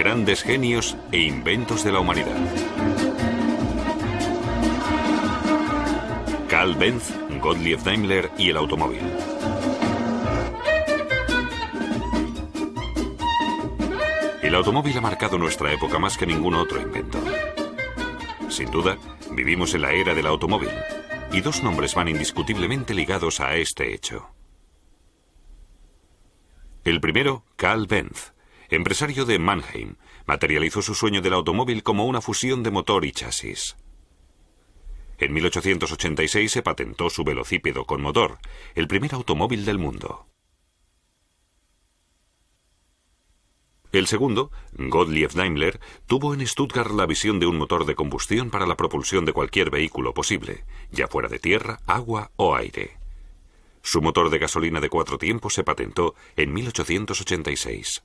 Grandes genios e inventos de la humanidad. Karl Benz, Gottlieb Daimler y el automóvil. El automóvil ha marcado nuestra época más que ningún otro invento. Sin duda, vivimos en la era del automóvil, y dos nombres van indiscutiblemente ligados a este hecho. El primero, Karl Benz, empresario de Mannheim, materializó su sueño del automóvil como una fusión de motor y chasis. En 1886 se patentó su velocípedo con motor, el primer automóvil del mundo. El segundo, Gottlieb Daimler, tuvo en Stuttgart la visión de un motor de combustión para la propulsión de cualquier vehículo posible, ya fuera de tierra, agua o aire. Su motor de gasolina de 4 tiempos se patentó en 1886.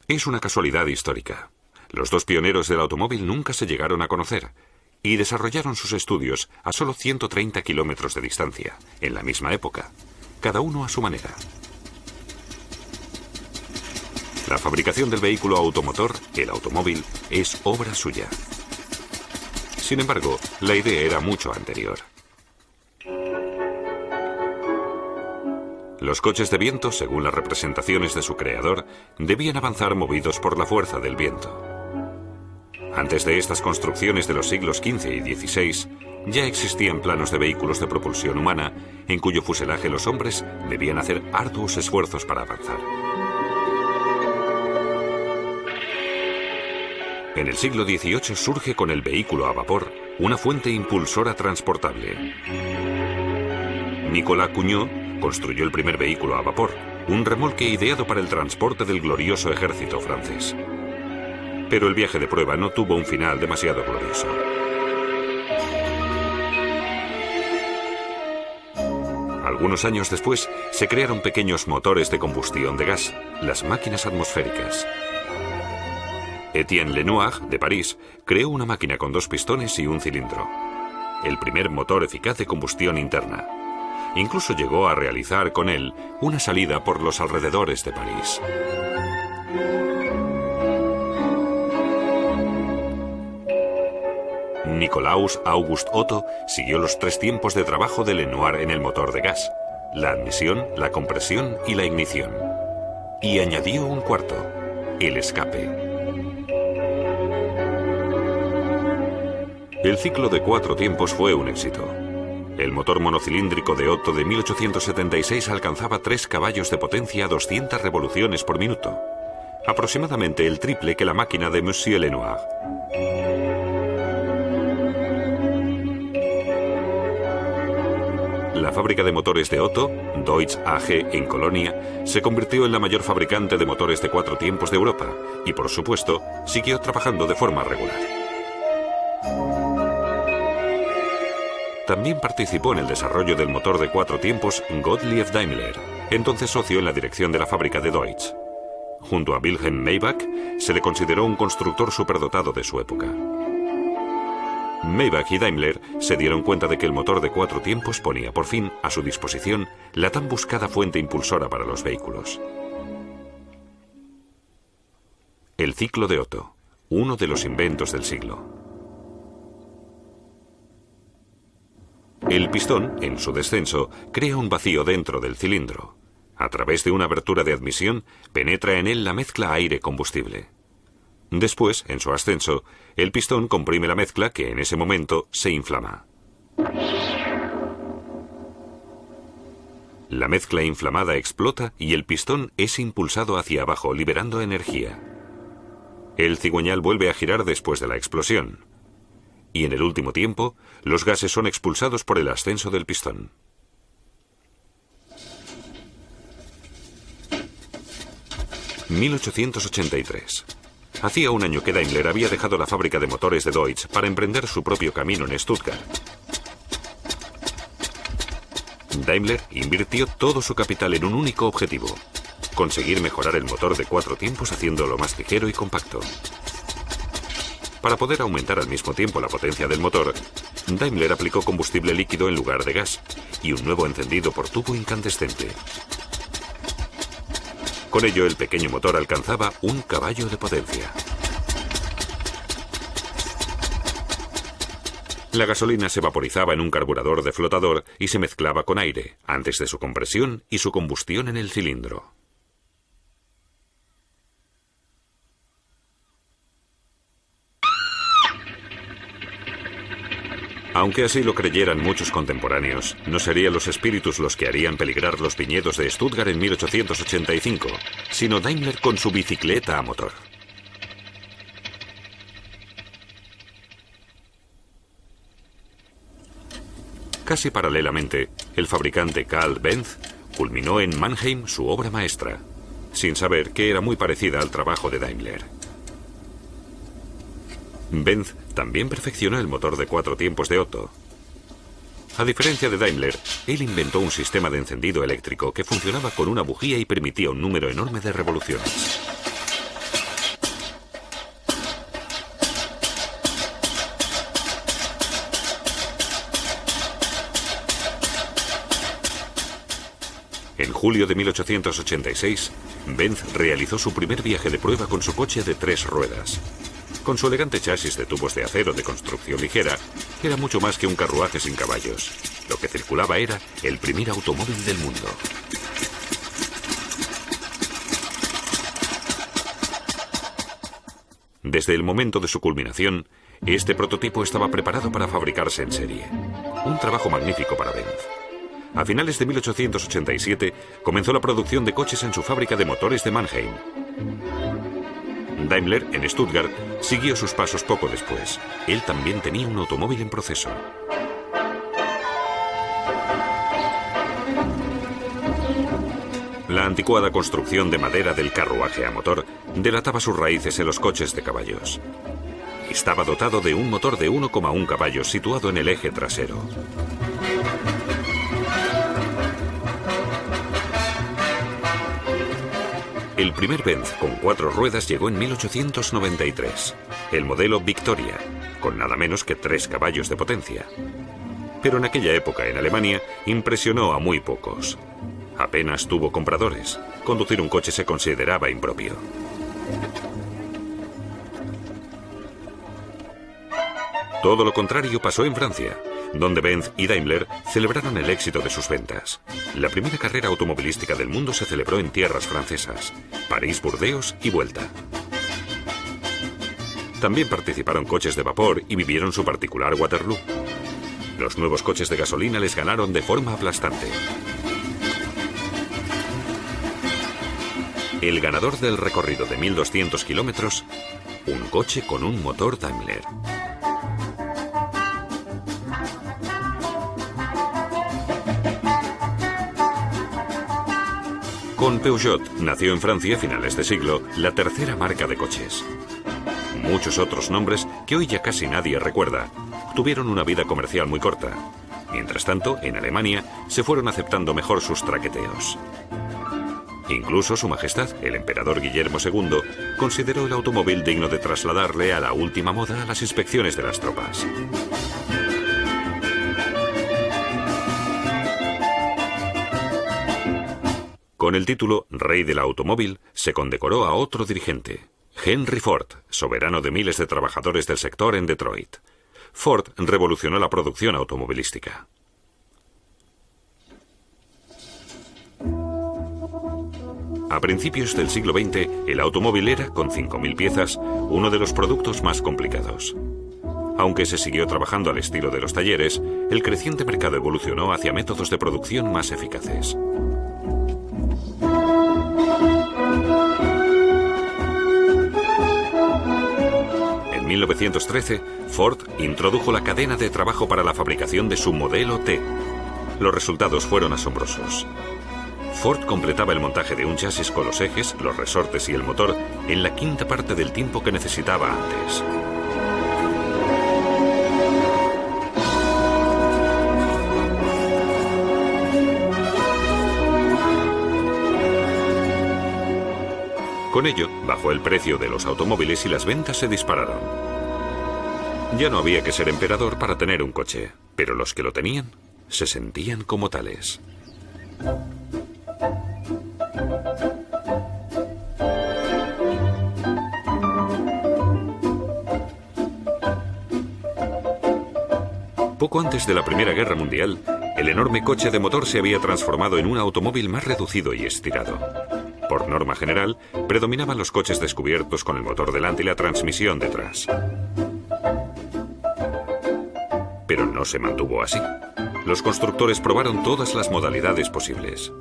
Es una casualidad histórica. Los dos pioneros del automóvil nunca se llegaron a conocer y desarrollaron sus estudios a solo 130 kilómetros de distancia, en la misma época, cada uno a su manera. La fabricación del vehículo automotor, el automóvil, es obra suya. Sin embargo, la idea era mucho anterior. Los coches de viento, según las representaciones de su creador, debían avanzar movidos por la fuerza del viento. Antes de estas construcciones de los siglos XV y XVI, ya existían planos de vehículos de propulsión humana, en cuyo fuselaje los hombres debían hacer arduos esfuerzos para avanzar. En el siglo XVIII surge con el vehículo a vapor una fuente impulsora transportable. Nicolas Cugnot construyó el primer vehículo a vapor, un remolque ideado para el transporte del glorioso ejército francés. Pero el viaje de prueba no tuvo un final demasiado glorioso. Algunos años después, se crearon pequeños motores de combustión de gas, las máquinas atmosféricas. Étienne Lenoir, de París, creó una máquina con 2 pistones y un cilindro. El primer motor eficaz de combustión interna. Incluso llegó a realizar con él una salida por los alrededores de París. Nicolaus August Otto siguió los 3 tiempos de trabajo de Lenoir en el motor de gas: la admisión, la compresión y la ignición. Y añadió un cuarto: el escape. El ciclo de 4 tiempos fue un éxito. El motor monocilíndrico de Otto de 1876 alcanzaba 3 caballos de potencia a 200 revoluciones por minuto, aproximadamente el triple que la máquina de Monsieur Lenoir. La fábrica de motores de Otto, Deutz AG en Colonia, se convirtió en la mayor fabricante de motores de 4 tiempos de Europa y, por supuesto, siguió trabajando de forma regular. También participó en el desarrollo del motor de 4 tiempos Gottlieb Daimler, entonces socio en la dirección de la fábrica de Deutz. Junto a Wilhelm Maybach, se le consideró un constructor superdotado de su época. Maybach y Daimler se dieron cuenta de que el motor de 4 tiempos ponía por fin a su disposición la tan buscada fuente impulsora para los vehículos. El ciclo de Otto, uno de los inventos del siglo. El pistón, en su descenso, crea un vacío dentro del cilindro. A través de una abertura de admisión, penetra en él la mezcla aire-combustible. Después, en su ascenso, el pistón comprime la mezcla que en ese momento se inflama. La mezcla inflamada explota y el pistón es impulsado hacia abajo, liberando energía. El cigüeñal vuelve a girar después de la explosión. Y en el último tiempo, los gases son expulsados por el ascenso del pistón. (1883). Hacía un año que Daimler había dejado la fábrica de motores de Deutz para emprender su propio camino en Stuttgart. Daimler invirtió todo su capital en un único objetivo: conseguir mejorar el motor de 4 tiempos haciéndolo más ligero y compacto. Para poder aumentar al mismo tiempo la potencia del motor, Daimler aplicó combustible líquido en lugar de gas y un nuevo encendido por tubo incandescente. Con ello, el pequeño motor alcanzaba 1 caballo de potencia. La gasolina se vaporizaba en un carburador de flotador y se mezclaba con aire, antes de su compresión y su combustión en el cilindro. Aunque así lo creyeran muchos contemporáneos, no serían los espíritus los que harían peligrar los viñedos de Stuttgart en 1885, sino Daimler con su bicicleta a motor. Casi paralelamente, el fabricante Carl Benz culminó en Mannheim su obra maestra, sin saber que era muy parecida al trabajo de Daimler. Benz también perfeccionó el motor de 4 tiempos de Otto. A diferencia de Daimler, él inventó un sistema de encendido eléctrico que funcionaba con una bujía y permitía un número enorme de revoluciones. En julio de 1886, Benz realizó su primer viaje de prueba con su coche de 3 ruedas. Con su elegante chasis de tubos de acero de construcción ligera, era mucho más que un carruaje sin caballos. Lo que circulaba era el primer automóvil del mundo. Desde el momento de su culminación, este prototipo estaba preparado para fabricarse en serie. Un trabajo magnífico para Benz. A finales de 1887 comenzó la producción de coches en su fábrica de motores de Mannheim. Daimler, en Stuttgart, siguió sus pasos poco después. Él también tenía un automóvil en proceso. La anticuada construcción de madera del carruaje a motor delataba sus raíces en los coches de caballos. Estaba dotado de un motor de 1,1 caballos situado en el eje trasero. El primer Benz con 4 ruedas llegó en 1893, el modelo Victoria, con nada menos que 3 caballos de potencia. Pero en aquella época en Alemania impresionó a muy pocos. Apenas tuvo compradores. Conducir un coche se consideraba impropio. Todo lo contrario pasó en Francia, donde Benz y Daimler celebraron el éxito de sus ventas. La primera carrera automovilística del mundo se celebró en tierras francesas, París-Burdeos y vuelta. También participaron coches de vapor y vivieron su particular Waterloo. Los nuevos coches de gasolina les ganaron de forma aplastante. El ganador del recorrido de 1.200 kilómetros, un coche con un motor Daimler. Con Peugeot nació en Francia a finales de siglo la tercera marca de coches. Muchos otros nombres que hoy ya casi nadie recuerda tuvieron una vida comercial muy corta. Mientras tanto, en Alemania se fueron aceptando mejor sus traqueteos. Incluso Su Majestad, el emperador Guillermo II, consideró el automóvil digno de trasladarle a la última moda a las inspecciones de las tropas. Con el título Rey del Automóvil se condecoró a otro dirigente, Henry Ford, soberano de miles de trabajadores del sector en Detroit. Ford revolucionó la producción automovilística. A principios del siglo XX, el automóvil era, con 5.000 piezas, uno de los productos más complicados. Aunque se siguió trabajando al estilo de los talleres, el creciente mercado evolucionó hacia métodos de producción más eficaces. En 1913, Ford introdujo la cadena de trabajo para la fabricación de su modelo T. Los resultados fueron asombrosos. Ford completaba el montaje de un chasis con los ejes, los resortes y el motor en la quinta parte del tiempo que necesitaba antes. Con ello, bajó el precio de los automóviles y las ventas se dispararon. Ya no había que ser emperador para tener un coche, pero los que lo tenían se sentían como tales. Poco antes de la Primera Guerra Mundial, el enorme coche de motor se había transformado en un automóvil más reducido y estirado. Por norma general, predominaban los coches descubiertos con el motor delante y la transmisión detrás. Pero no se mantuvo así. Los constructores probaron todas las modalidades posibles.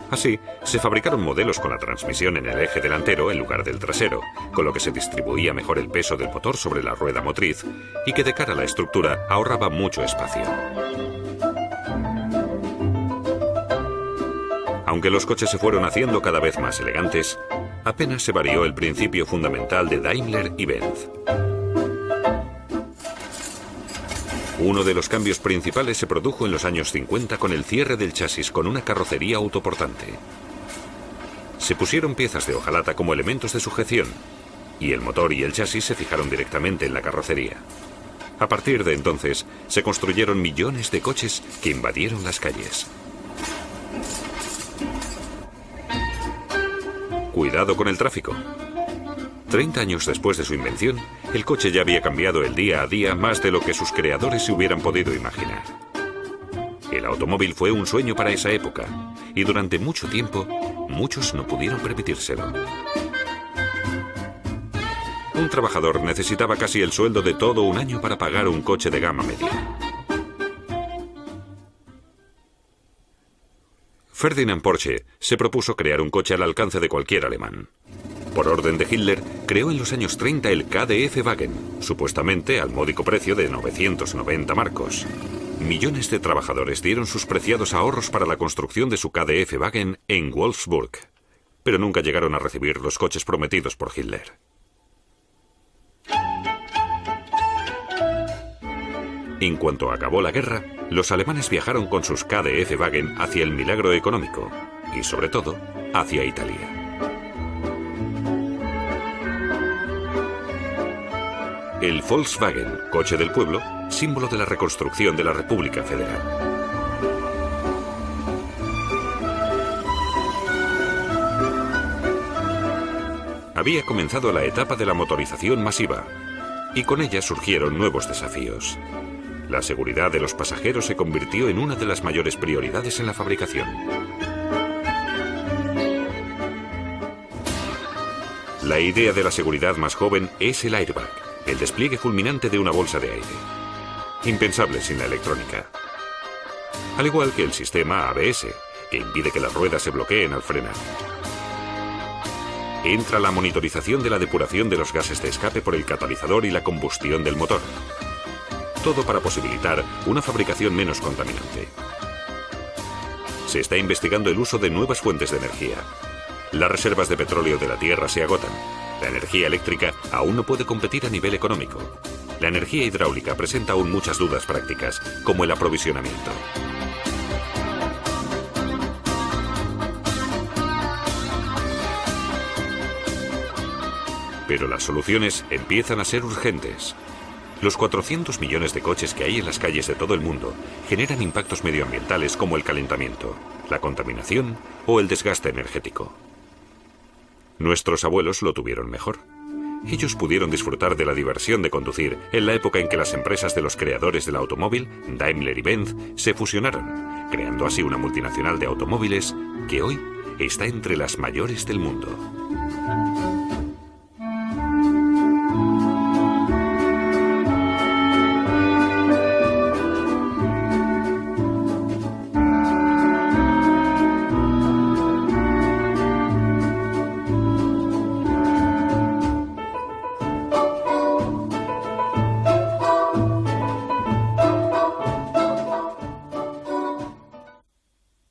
Así, se fabricaron modelos con la transmisión en el eje delantero en lugar del trasero, con lo que se distribuía mejor el peso del motor sobre la rueda motriz y que de cara a la estructura ahorraba mucho espacio. Aunque los coches se fueron haciendo cada vez más elegantes, apenas se varió el principio fundamental de Daimler y Benz. Uno de los cambios principales se produjo en los años 50 con el cierre del chasis con una carrocería autoportante. Se pusieron piezas de hojalata como elementos de sujeción y el motor y el chasis se fijaron directamente en la carrocería. A partir de entonces, se construyeron millones de coches que invadieron las calles. Cuidado con el tráfico. 30 años después de su invención, el coche ya había cambiado el día a día más de lo que sus creadores se hubieran podido imaginar. El automóvil fue un sueño para esa época, y durante mucho tiempo, muchos no pudieron permitírselo. Un trabajador necesitaba casi el sueldo de todo un año para pagar un coche de gama media. Ferdinand Porsche se propuso crear un coche al alcance de cualquier alemán. Por orden de Hitler, creó en los años 30 el KDF-Wagen, supuestamente al módico precio de 990 marcos. Millones de trabajadores dieron sus preciados ahorros para la construcción de su KDF-Wagen en Wolfsburg, pero nunca llegaron a recibir los coches prometidos por Hitler. En cuanto acabó la guerra, los alemanes viajaron con sus KDF-Wagen hacia el milagro económico y, sobre todo, hacia Italia. El Volkswagen, coche del pueblo, símbolo de la reconstrucción de la República Federal. Había comenzado la etapa de la motorización masiva, y con ella surgieron nuevos desafíos. La seguridad de los pasajeros se convirtió en una de las mayores prioridades en la fabricación. La idea de la seguridad más joven es el airbag, el despliegue fulminante de una bolsa de aire. Impensable sin la electrónica. Al igual que el sistema ABS, que impide que las ruedas se bloqueen al frenar. Entra la monitorización de la depuración de los gases de escape por el catalizador y la combustión del motor. Todo para posibilitar una fabricación menos contaminante. Se está investigando el uso de nuevas fuentes de energía. Las reservas de petróleo de la Tierra se agotan. La energía eléctrica aún no puede competir a nivel económico. La energía hidráulica presenta aún muchas dudas prácticas, como el aprovisionamiento. Pero las soluciones empiezan a ser urgentes. Los 400 millones de coches que hay en las calles de todo el mundo generan impactos medioambientales como el calentamiento, la contaminación o el desgaste energético. Nuestros abuelos lo tuvieron mejor. Ellos pudieron disfrutar de la diversión de conducir en la época en que las empresas de los creadores del automóvil, Daimler y Benz, se fusionaron, creando así una multinacional de automóviles que hoy está entre las mayores del mundo.